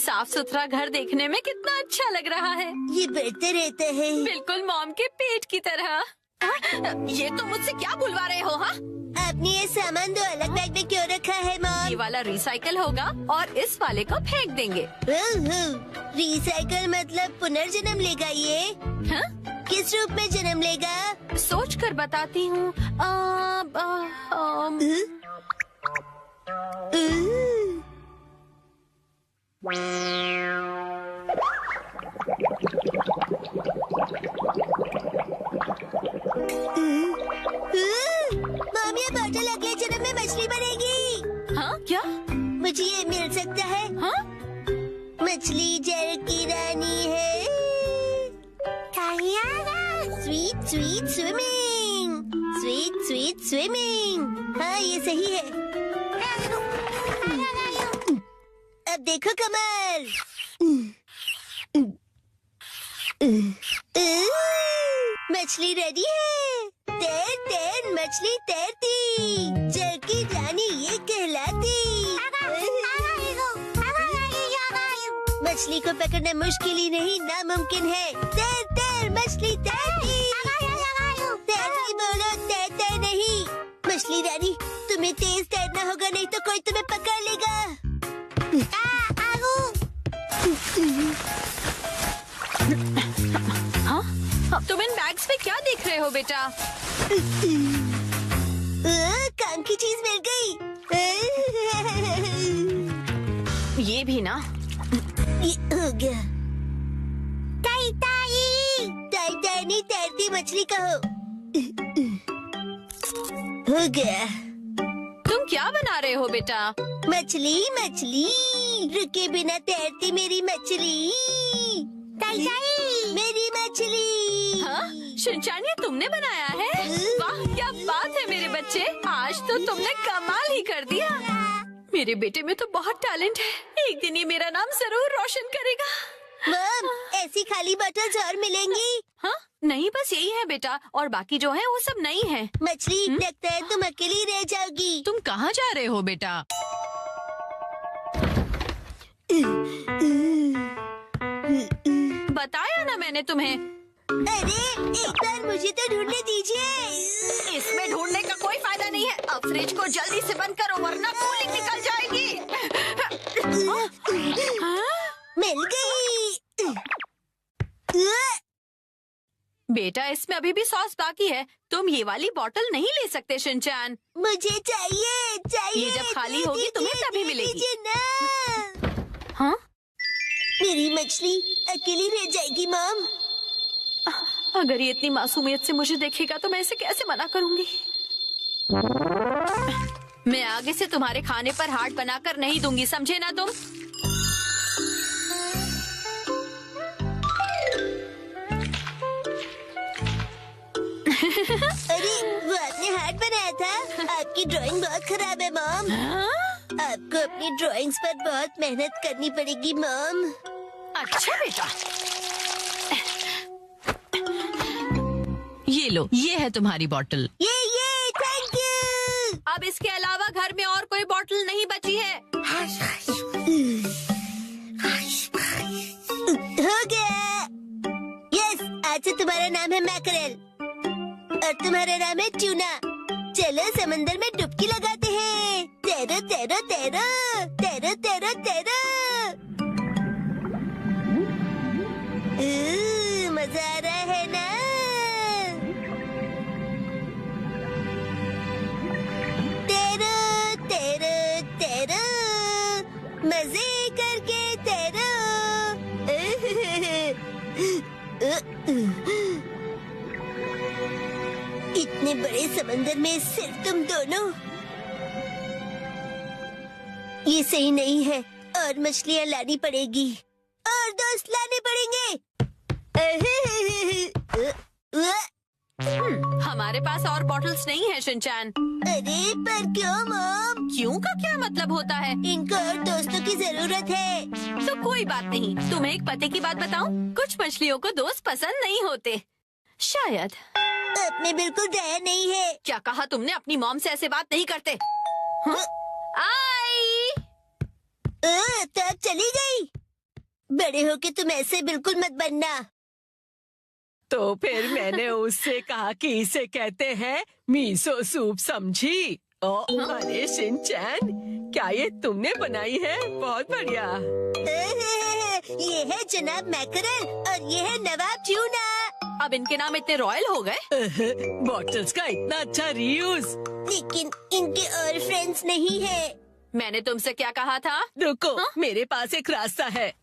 साफ सुथरा घर देखने में कितना अच्छा लग रहा है। ये बढ़ता रहता है। बिल्कुल मॉम के पेट की तरह। ये तो मुझसे क्या बुलवा रहे हो? हाँ, आपने ये सामान दो अलग बैग में क्यों रखा है ये मॉम? वाला रिसाइकल होगा और इस वाले को फेंक देंगे। रिसाइकल मतलब पुनर्जन्म लेगा ये? हाँ? किस रूप में जन्म लेगा? सोच कर बताती हूँ। मॉम, ये बॉटल अगले जन्म में मछली बनेगी। हाँ क्या? मुझे ये मिल सकता है? हाँ? मछली जल की रानी है। Sweet sweet swimming, sweet sweet swimming. हाँ, ये सही है। अब देखो कमल। मछली रेडी है। तैर तैर मछली तैरती, जल की रानी ये कहलाती। मछली को पकड़ना मुश्किल ही नहीं नामुमकिन है। तैर तैर मछली तैरती। तैरती बोलो, तैरते नहीं। मछली रानी, तुम्हें तेज तैरना होगा, नहीं तो कोई तुम्हें पकड़ लेगा। हाँ? तुम इन बैग्स में क्या देख रहे हो बेटा? काम की चीज मिल गई। ये भी ना। ये हो गया। ताई ताई, ताई ताई नहीं, तैरती मछली कहो। हो गया। तुम क्या बना रहे हो बेटा? मछली मछली, रुके बिना तैरती मेरी मछली। ताई ताई, मेरी मछली। हाँ? शिनचैन, ये तुमने बनाया है? वाह, क्या बात है मेरे बच्चे, आज तो तुमने कमाल ही कर दिया। मेरे बेटे में तो बहुत टैलेंट है, एक दिन ये मेरा नाम जरूर रोशन करेगा। मॉम, ऐसी खाली बॉटल्स और मिलेंगी? हाँ? नहीं, बस यही है बेटा, और बाकी जो है वो सब नहीं है। मछली, लगता है तुम अकेली रह जाओगी। तुम कहाँ जा रहे हो बेटा? बताया ना मैंने तुम्हें। अरे, एक बार मुझे तो ढूंढने दीजिए। इसमें ढूंढने का कोई फायदा नहीं है। अब फ्रिज को जल्दी से बंद करो वरना कूलिंग निकल जाएगी। हाँ? मिल गई। बेटा, इसमें अभी भी सॉस बाकी है, तुम ये वाली बोतल नहीं ले सकते शिनचैन। मुझे चाहिए चाहिए। ये जब खाली होगी तुम्हें तभी मिलेगी। दीजिए ना। हाँ? मेरी मछली अकेली रह जाएगी मॉम। अगर ये इतनी मासूमियत से मुझे देखेगा तो मैं इसे कैसे मना करूंगी? मैं आगे से तुम्हारे खाने पर हाथ बनाकर नहीं दूंगी, समझे ना तुम? अरे, वो आपने हार्ट बनाया था। आपकी ड्राइंग बहुत खराब है मॉम। हाँ? आपको अपनी ड्राइंग्स पर बहुत मेहनत करनी पड़ेगी मॉम। अच्छा बेटा, ये लो, ये है तुम्हारी बोतल। ये थैंक यू। अब इसके अलावा घर में और कोई बोतल नहीं बची है। हो गया। यस, आज से तुम्हारा नाम है मैकरेल और तुम्हारा नाम है ट्यूना। चलो समंदर में डुबकी लगाते हैं। तैरो तैरो तैरो तैरो तैरो तैरो। मजा आ रहा है ना? तैरो तैरो तैरो, मजे करके तैरो। इतने बड़े समंदर में सिर्फ तुम दोनों? ये सही नहीं है, और मछलियाँ लानी पड़ेगी और दोस्त लाने पड़ेंगे। हमारे पास और बॉटल्स नहीं है शिनचैन। अरे, पर क्यों मॉम? क्यों का क्या मतलब होता है? इनको और दोस्तों की जरूरत है। तो कोई बात नहीं, तुम्हें एक पते की बात बताऊं? कुछ मछलियों को दोस्त पसंद नहीं होते, शायद। आप में बिल्कुल दया नहीं है। क्या कहा तुमने? अपनी मॉम से ऐसे बात नहीं करते। हाँ? आई। तो अब चली गई। बड़े होके तुम ऐसे बिल्कुल मत बनना। तो फिर मैंने उससे कहा कि इसे कहते हैं मीसो सूप, समझी? अरे शिनचैन, क्या ये तुमने बनाई है? बहुत बढ़िया। ये है जनाब मैकरल और ये है नवाब ट्यूना। अब इनके नाम इतने रॉयल हो गए। बॉटल्स का इतना अच्छा रीयूज। लेकिन इनके और फ्रेंड्स नहीं है। मैंने तुमसे क्या कहा था? रुको, मेरे पास एक रास्ता है। ये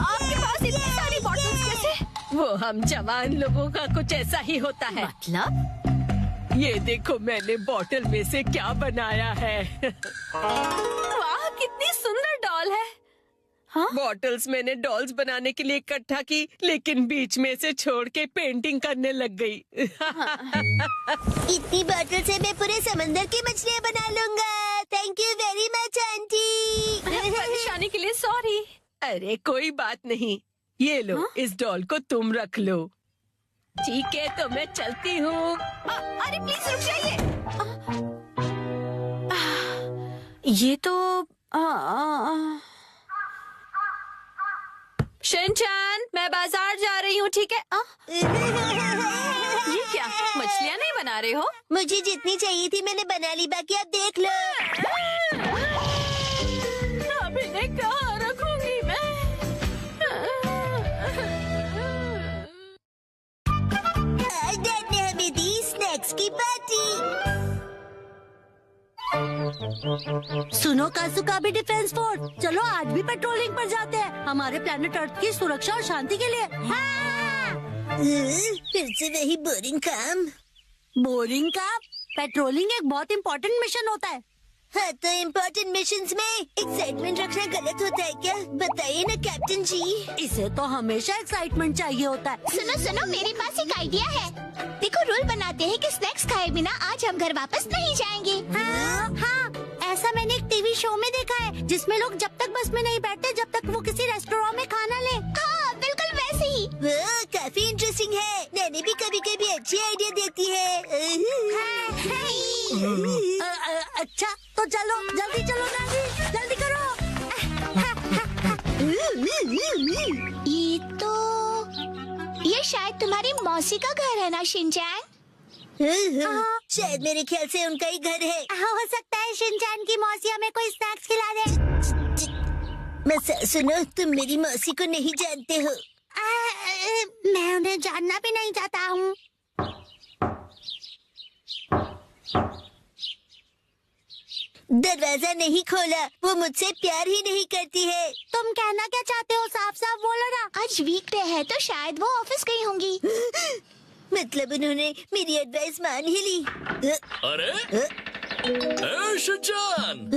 आपके पास इतनी सारी बॉटल्स कैसे? वो हम जवान लोगों का कुछ ऐसा ही होता है। मतलब? ये देखो मैंने बॉटल में से क्या बनाया है। वाह, कितनी सुंदर डॉल है। बॉटल्स मैंने डॉल्स बनाने के लिए इकट्ठा की, लेकिन बीच में से छोड़ के पेंटिंग करने लग गई। इतनी बॉटल से मैं पूरे समंदर की मछलियाँ बना लूँगा। Thank you very much aunty. परेशानी के लिए सॉरी। अरे कोई बात नहीं, ये लो, इस डॉल को तुम रख लो। ठीक है, तो मैं चलती हूँ। अरे प्लीज रुक जाइए। ये तो शिनचैन, मैं बाजार जा रही हूँ, ठीक है? ये क्या, मछलियाँ नहीं बना रहे हो? मुझे जितनी चाहिए थी मैंने बना ली, बाकी आप देख लो। अब इन्हें कहाँ रखूंगी मैं? आज डैड ने हमें दी स्नैक्स की पार्टी। सुनो कासुका भी डिफेंस फोर्स, चलो आज भी पेट्रोलिंग पर जाते हैं, हमारे प्लेनेट अर्थ की सुरक्षा और शांति के लिए। फिर से वही बोरिंग काम। बोरिंग का? पेट्रोलिंग एक बहुत इम्पोर्टेंट मिशन होता है। हाँ, तो इम्पोर्टेंट मिशंस में एक्साइटमेंट रखना गलत होता है क्या? बताइए ना कैप्टन जी। इसे तो हमेशा एक्साइटमेंट चाहिए होता है। सुनो सुनो, मेरे पास एक आइडिया है। देखो, रूल बनाते हैं कि स्नैक्स खाए बिना आज हम घर वापस नहीं जाएंगे। हाँ, ऐसा मैंने एक टीवी शो में देखा है, जिसमें लोग जब तक बस में नहीं बैठते जब तक वो किसी रेस्टोरेंट में खाना ले। हाँ, बिल्कुल वैसे ही। वो काफी इंटरेस्टिंग है। नैनी भी कभी कभी अच्छी आइडिया देती है। अच्छा, तो चलो, जल्दी चलो नानी, जल्दी करो। ये शायद तुम्हारी मौसी का घर है ना शिनचैन? शायद मेरे ख्याल से उनका ही घर है। हो सकता है शिनचैन की मौसी हमें कोई स्नैक्स खिला दे। मसा, सुनो, तुम मेरी मौसी को नहीं जानते हो। मैं उन्हें जानना भी नहीं चाहता हूँ। दरवाजा नहीं खोला, वो मुझसे प्यार ही नहीं करती है। तुम कहना क्या चाहते हो? साफ साफ बोलो ना। आज वीकडे है तो शायद वो ऑफिस गई होंगी। मतलब उन्होंने मेरी एडवाइस मान ही ली। अरे शिनचैन।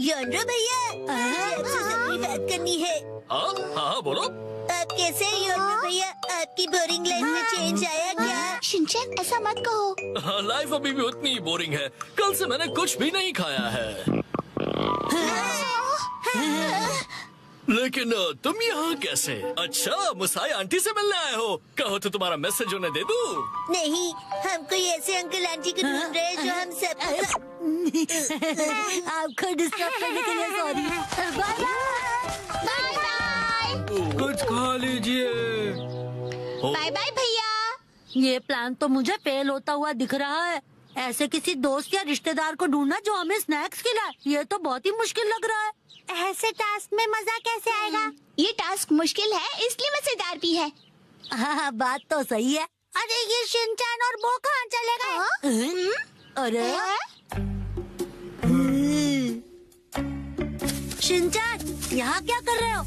योनरो भैया, मुझे आपसे जरूरी बात करनी है। हाँ हाँ बोलो। आप कैसे हैं योनरो भैया? आपकी बोरिंग लाइफ में चेंज आया क्या? शिनचैन, ऐसा मत कहो। हाँ, लाइफ अभी भी उतनी ही बोरिंग है। कल से मैंने कुछ भी नहीं खाया है। लेकिन तुम यहाँ कैसे? अच्छा, मुसाई आंटी से मिलने आए हो। कहो तो तुम्हारा मैसेज उन्हें दे दूँ? नहीं, हम कोई ऐसे अंकल आंटी को ढूंढ रहे हैं जो हम सब। आपको डिस्टर्ब करने के लिए सॉरी। Bye bye bye. कुछ खा लीजिए। बाय बाय भैया। ये प्लान तो मुझे फेल होता हुआ दिख रहा है। ऐसे किसी दोस्त या रिश्तेदार को ढूंढना जो हमें स्नैक्स खिलाए, ये तो बहुत ही मुश्किल लग रहा है। ऐसे टास्क में मजा कैसे आएगा? ये टास्क मुश्किल है, इसलिए मजेदार भी है। हाँ, बात तो सही है। अरे ये शिनचैन और वो कहाँ चले गए? अरे शिनचैन, यहाँ क्या कर रहे हो?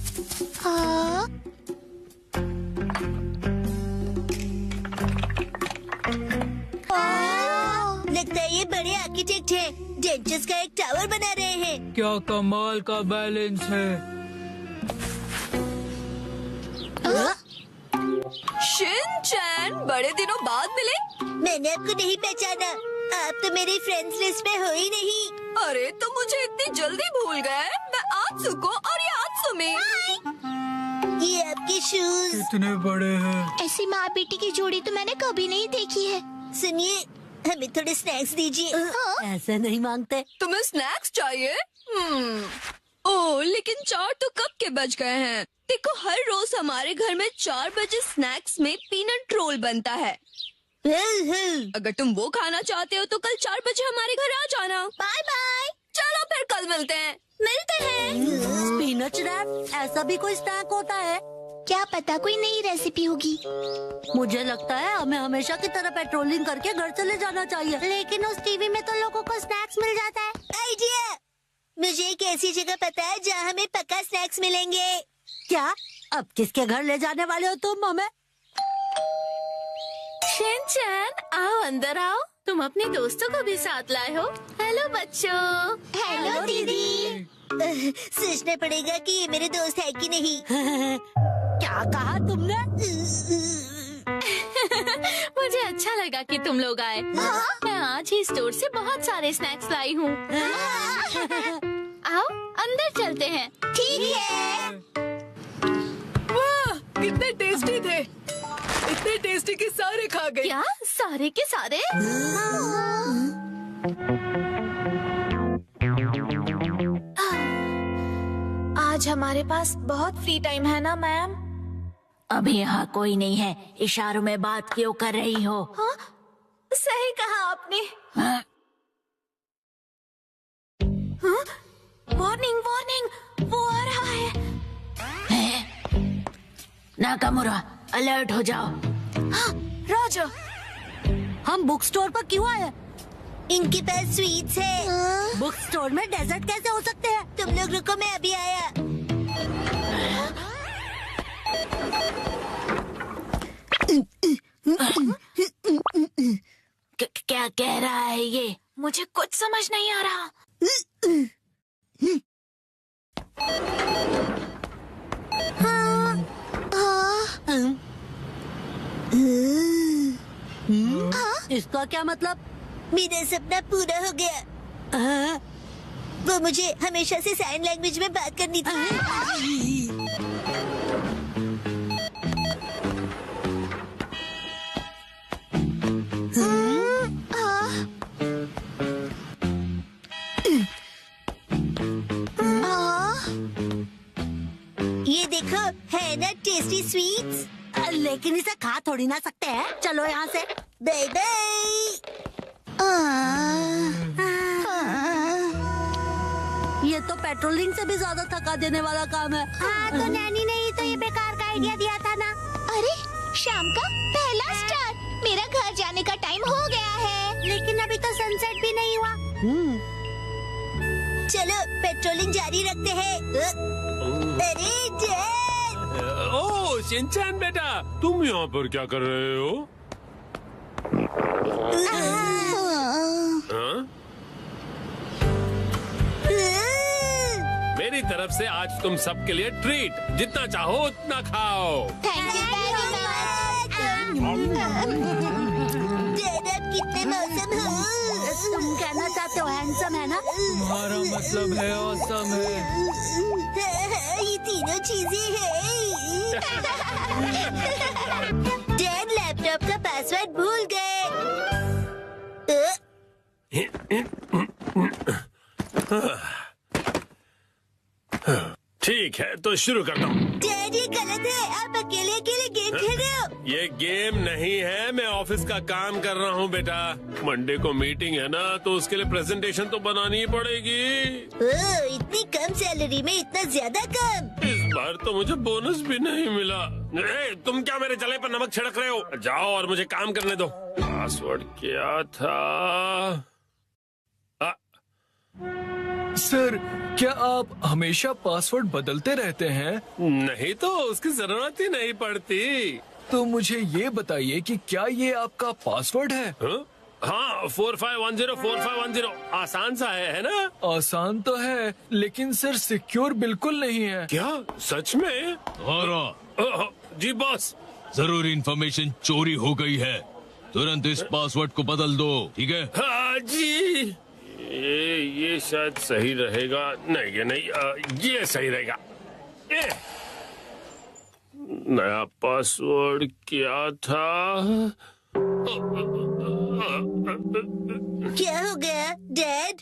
लगता है ये बड़े आर्किटेक्ट हैं। डेंचर्स का एक टावर बना रहे हैं। क्या कमाल का बैलेंस है। शिनचैन, बड़े दिनों बाद मिले। मैंने आपको नहीं पहचाना। आप तो मेरी फ्रेंड्स लिस्ट में हो ही नहीं। अरे, तो मुझे इतनी जल्दी भूल गए। मैं आत्सु को और ये आत्सु में। ये आपके शूज। कितने बड़े हैं। ऐसी माँ बेटी की जोड़ी तो मैंने कभी नहीं देखी है। सुनिए, हमें थोड़े स्नैक्स दीजिए। ऐसे नहीं मांगते। तुम्हें स्नैक्स चाहिए? ओह, लेकिन 4 तो कब के बज गए हैं। देखो, हर रोज हमारे घर में 4 बजे स्नैक्स में पीनट रोल बनता है। अगर तुम वो खाना चाहते हो तो कल 4 बजे हमारे घर आ जाना। Bye bye. चलो फिर कल मिलते हैं। मिलते हैं। पीनट रैप, ऐसा भी कोई स्नैक होता है? क्या पता कोई नई रेसिपी होगी। मुझे लगता है हमें हमेशा की तरह पेट्रोलिंग करके घर चले जाना चाहिए। लेकिन उस टीवी में तो लोगों को स्नैक्स मिल जाता है। आइडिया! मुझे एक ऐसी जगह पता है जहाँ हमें पक्का स्नैक्स मिलेंगे। क्या? अब किसके घर ले जाने वाले हो तुम हमें? शिनचैन, आओ अंदर आओ। तुम अपने दोस्तों को भी साथ लाए हो। हेलो बच्चों। हेलो दीदी। सोचना पड़ेगा कि ये मेरे दोस्त है कि नहीं। क्या कहा तुमने? मुझे अच्छा लगा कि तुम लोग आए। मैं आज ही स्टोर से बहुत सारे स्नैक्स लाई हूँ। आओ अंदर चलते हैं। ठीक है। वाह, कितने टेस्टी थे। इतने टेस्टी कि सारे खा गए। क्या सारे के सारे? आज हमारे पास बहुत फ्री टाइम है ना मैम? अभी यहाँ कोई नहीं है। इशारों में बात क्यों कर रही हो? सही कहा आपने। वार्निंग वार्निंग, वो आ रहा है। नाकामुरा, अलर्ट हो जाओ। राजा, हम बुक स्टोर पर क्यों आए? इनके पास स्वीट्स है। बुक स्टोर में डेजर्ट कैसे हो सकते हैं? तुम लोग रुको, मैं अभी आया। क्या कह रहा है ये? मुझे कुछ समझ नहीं आ रहा। इसका क्या मतलब? मेरा सपना पूरा हो गया। वो मुझे हमेशा से साइन लैंग्वेज में बात करनी थी। ये देखो, है ना टेस्टी स्वीट्स। लेकिन इसे खा थोड़ी ना सकते हैं। चलो यहाँ से। Bye bye. ये तो पेट्रोलिंग से भी ज्यादा थका देने वाला काम है। हाँ, तो नैनी ने ही तो ये बेकार का आइडिया दिया था ना। अरे शाम का पहला स्टार। मेरा घर जाने का टाइम हो गया है। लेकिन अभी तो सनसेट भी नहीं हुआ। चलो पेट्रोलिंग जारी रखते हैं। अरे डैड! ओह शिनचैन बेटा, तुम यहाँ पर क्या कर रहे हो? हाँ? मेरी तरफ से आज तुम सबके लिए ट्रीट। जितना चाहो उतना खाओ। Thank you very much. Dad, आप कितने मौसम हो। तुम कहना चाहते हो हैंडसम है ना? तुम्हारा मतलब है ऑसम है। ये तीनों चीजें हैं। डैड लैपटॉप का पासवर्ड भूल गए। ठीक है, तो शुरू करता हूँ। डैड, ये गलत है। आप अकेले अकेले गेम खेल रहे हो। ये गेम नहीं है, मैं ऑफिस का काम कर रहा हूँ बेटा। मंडे को मीटिंग है ना, तो उसके लिए प्रेजेंटेशन तो बनानी ही पड़ेगी। ओह, इतनी कम सैलरी में इतना ज्यादा काम। इस बार तो मुझे बोनस भी नहीं मिला। तुम क्या मेरे जले पर नमक छिड़क रहे हो? जाओ और मुझे काम करने दो। पासवर्ड क्या था? सर, क्या आप हमेशा पासवर्ड बदलते रहते हैं? नहीं तो उसकी जरूरत ही नहीं पड़ती। तो मुझे ये बताइए कि क्या ये आपका पासवर्ड है? हाँ, 45104510। आसान सा है ना? आसान तो है, लेकिन सर सिक्योर बिल्कुल नहीं है। क्या सच में? जी बॉस। जरूरी इंफॉर्मेशन चोरी हो गई है। तुरंत इस पासवर्ड को बदल दो, ठीक है? हाँ जी। ये शायद सही रहेगा। नहीं, ये नहीं, ये सही रहेगा। नया पासवर्ड क्या था? क्या हो गया डैड?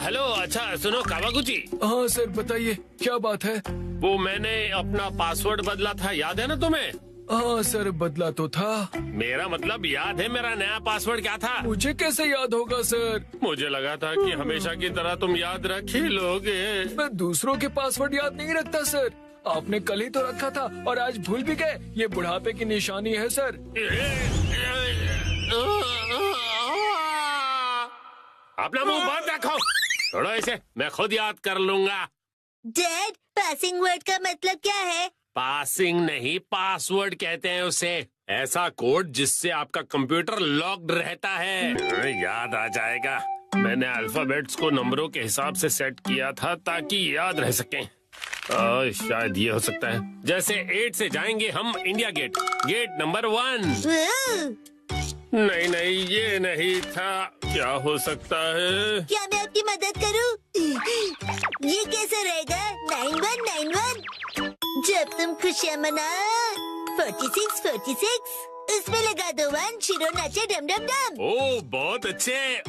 हेलो, अच्छा सुनो कावागुची। हाँ सर बताइए क्या बात है? वो मैंने अपना पासवर्ड बदला था, याद है ना तुम्हें? हाँ सर बदला तो था। मेरा मतलब याद है मेरा नया पासवर्ड क्या था? मुझे कैसे याद होगा सर? मुझे लगा था कि हमेशा की तरह तुम याद रख ही लोगे। मैं दूसरों के पासवर्ड याद नहीं रखता सर। आपने कल ही तो रखा था और आज भूल भी गए। ये बुढ़ापे की निशानी है सर। अपना मुंह बंद रखो। छोड़ो इसे, मैं खुद याद कर लूंगा। डैड, पासिंग वर्ड का मतलब क्या है? पासिंग नहीं, पासवर्ड कहते हैं उसे। ऐसा कोड जिससे आपका कंप्यूटर लॉक्ड रहता है। याद आ जाएगा। मैंने अल्फाबेट्स को नंबरों के हिसाब से सेट किया था ताकि याद रह सकें। शायद ये हो सकता है। जैसे 8 से जाएंगे हम इंडिया गेट, गेट नंबर 1। नहीं नहीं, ये नहीं था। क्या हो सकता है? क्या मैं आपकी मदद करूं? ये कैसे रहेगा? 9191। जब तुम खुशियाँ मना 46 उसमें लगा दो 1, शिरो नाचे डम डम डम। ओह बहुत अच्छे।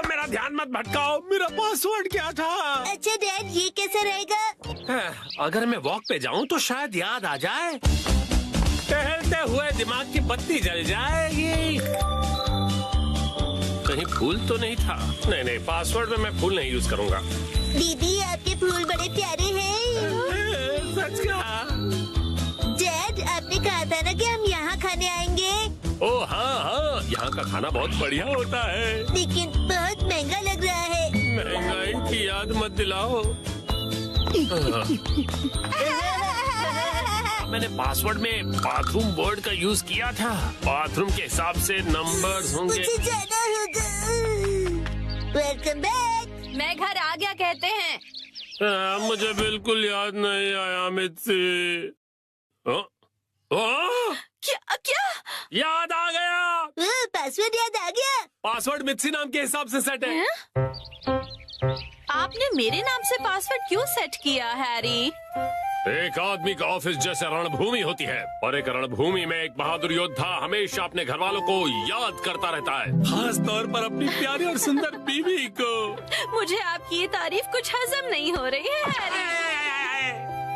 मेरा ध्यान मत भटकाओ। मेरा पासवर्ड क्या था? अच्छा डैड, ये कैसे रहेगा? अगर मैं वॉक पे जाऊं तो शायद याद आ जाए। टहलते हुए दिमाग की बत्ती जल जाएगी। कहीं फूल तो नहीं था? नहीं नहीं, पासवर्ड में मैं फूल नहीं यूज करूंगा। दीदी, आपके फूल बड़े प्यारे हैं। सच कहा। डैड, आपने कहा था ना कि हम यहाँ खाने आएंगे। ओह हाँ हाँ, यहाँ का खाना बहुत बढ़िया होता है। लेकिन बहुत महंगा लग रहा है। महंगाई की याद मत दिलाओ। मैंने पासवर्ड में बाथरूम वर्ड का यूज किया था। बाथरूम के हिसाब से नंबर्स होंगे। मुझे जाना होगा। Welcome back. मैं घर आ गया कहते हैं। मुझे बिल्कुल याद नहीं आया मित्सी। क्या क्या? याद आ गया। पासवर्ड याद आ गया। पासवर्ड मित्सी नाम के हिसाब से सेट है। आपने मेरे नाम से पासवर्ड क्यों सेट किया हैरी? एक आदमी का ऑफिस जैसे रणभूमि होती है और एक रणभूमि में एक बहादुर योद्धा हमेशा अपने घर वालों को याद करता रहता है, खास तौर पर अपनी प्यारी और सुंदर बीवी को। मुझे आपकी ये तारीफ कुछ हजम नहीं हो रही है हैरी।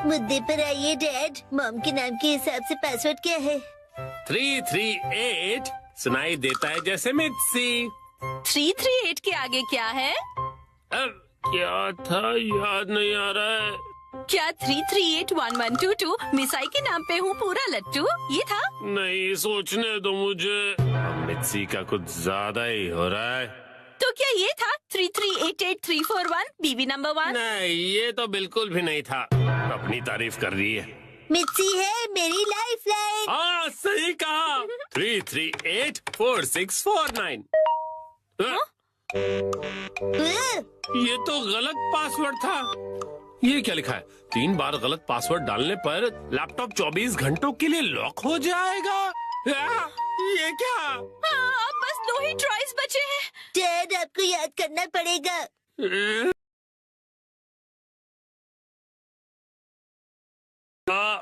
मुद्दे पर आइए डैड। मॉम के नाम के हिसाब से पासवर्ड क्या है? 338 सुनाई देता है जैसे मित्सी। 338 के आगे क्या है? क्या था, याद नहीं आ रहा है। क्या 3381122 मिसाई के नाम पे हूँ पूरा लट्टू, ये था? नहीं, सोचने दो मुझे। मित्सी का कुछ ज्यादा ही हो रहा है। तो क्या ये था 3388341 बीवी नंबर 1? नहीं, ये तो बिल्कुल भी नहीं था। अपनी तारीफ कर रही है। मित्सी है मेरी लाइफ लाइन। हाँ सही कहा। 3384649। ये तो गलत पासवर्ड था। ये क्या लिखा है? 3 बार गलत पासवर्ड डालने पर लैपटॉप 24 घंटों के लिए लॉक हो जाएगा। ये क्या? हाँ, बस 2 ही ट्राइज बचे हैं। डैड, आपको याद करना पड़ेगा।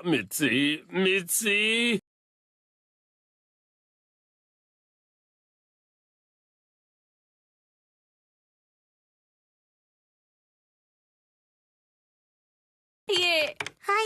मित्सी ये हाँ